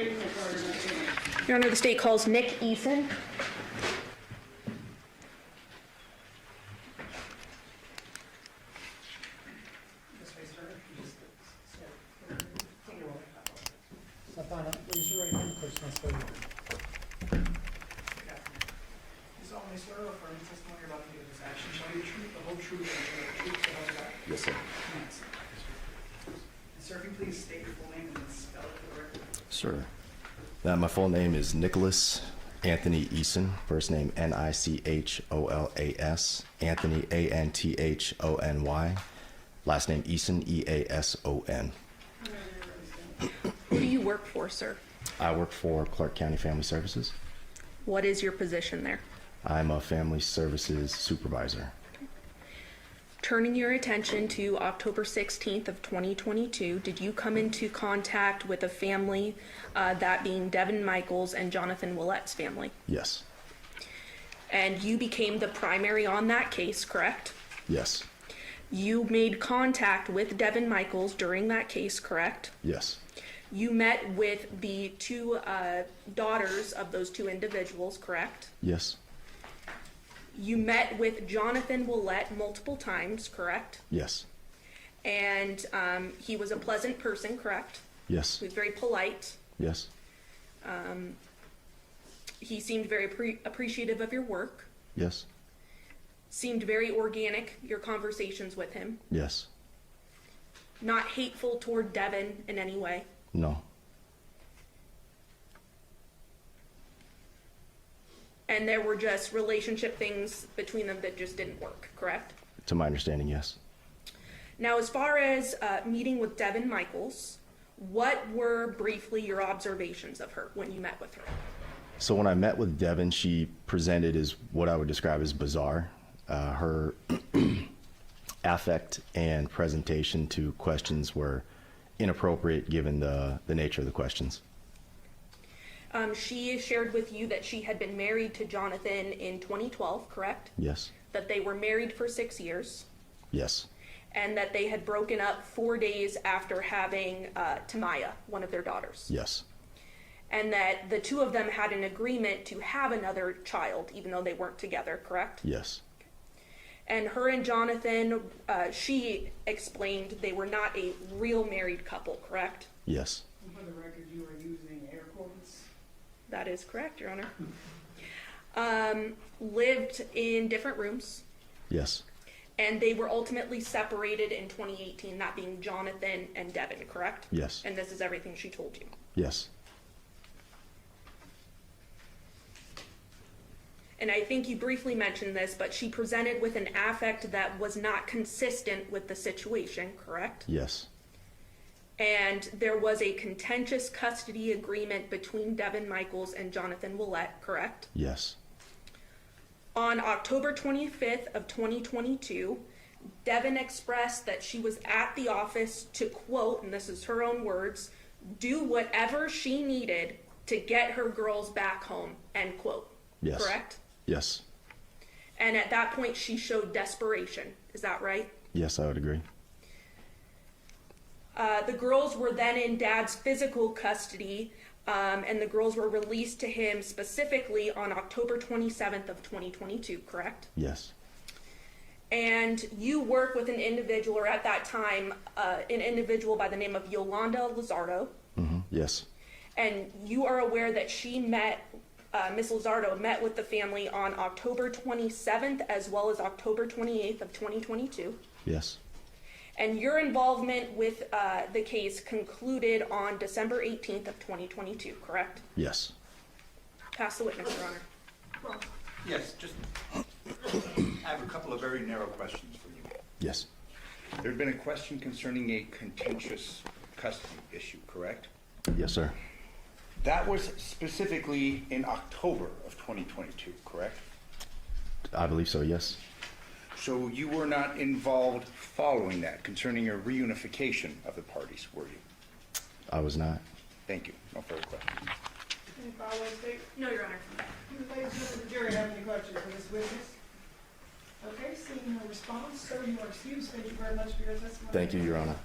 Your Honor, the state calls Nick Eason. Step on up, raise your right hand, place my sword. You solemnly swear or affirm the testimony you're about to give this action shall be the truth, the whole truth, and nothing but the truth, so help you God? Yes, sir. Yes. And sir, if you please state your full name and then spell it for the record. Sure. My full name is Nicholas Anthony Eason. First name Nicholas, Anthony Anthony. Last name Eason, Eason. Who do you work for, sir? I work for Clark County Family Services. What is your position there? I'm a family services supervisor. Turning your attention to October 16th of 2022, did you come into contact with a family, that being Devyn Michaels and Jonathan Willette's family? Yes. And you became the primary on that case, correct? Yes. You made contact with Devyn Michaels during that case, correct? Yes. You met with the two daughters of those two individuals, correct? Yes. You met with Jonathan Willette multiple times, correct? Yes. And he was a pleasant person, correct? Yes. He was very polite. Yes. He seemed very appreciative of your work. Yes. Seemed very organic, your conversations with him. Yes. Not hateful toward Devyn in any way. No. And there were just relationship things between them that just didn't work, correct? To my understanding, yes. Now, as far as meeting with Devyn Michaels, what were briefly your observations of her when you met with her? So when I met with Devyn, she presented as what I would describe as bizarre. Her affect and presentation to questions were inappropriate given the nature of the questions. She shared with you that she had been married to Jonathan in 2012, correct? Yes. That they were married for 6 years, Yes. and that they had broken up 4 days after having Tamaya, one of their daughters. Yes. And that the two of them had an agreement to have another child, even though they weren't together, correct? Yes. And her and Jonathan, she explained they were not a real married couple, correct? Yes. And for the record, you are using air quotes. That is correct, Your Honor. Lived in different rooms, Yes. and they were ultimately separated in 2018, that being Jonathan and Devyn, correct? Yes. And this is everything she told you. Yes. And I think you briefly mentioned this, but she presented with an affect that was not consistent with the situation, correct? Yes. And there was a contentious custody agreement between Devyn Michaels and Jonathan Willette, correct? Yes. On October 25th of 2022, Devyn expressed that she was at the office to, quote, and this is her own words, do whatever she needed to get her girls back home, end quote. Yes. Correct? Yes. And at that point, she showed desperation. Is that right? Yes, I would agree. The girls were then in Dad's physical custody, and the girls were released to him specifically on October 27th of 2022, correct? Yes. And you work with an individual, or at that time, an individual by the name of Yolanda Lizardo, Yes. and you are aware that she met, Ms. Lizardo met with the family on October 27th as well as October 28th of 2022. Yes. And your involvement with the case concluded on December 18th of 2022, correct? Yes. Pass the witness, Your Honor. Well, yes, just, I have a couple of very narrow questions for you. Yes. There had been a question concerning a contentious custody issue, correct? Yes, sir. That was specifically in October of 2022, correct? I believe so, yes. So you were not involved following that concerning a reunification of the parties, were you? I was not. Thank you. No further questions. Any follow-up state? No, Your Honor. Do the ladies of the jury have any questions for this witness? Okay, seeing no response, sir, you are excused. Thank you very much for your testimony. Thank you, Your Honor.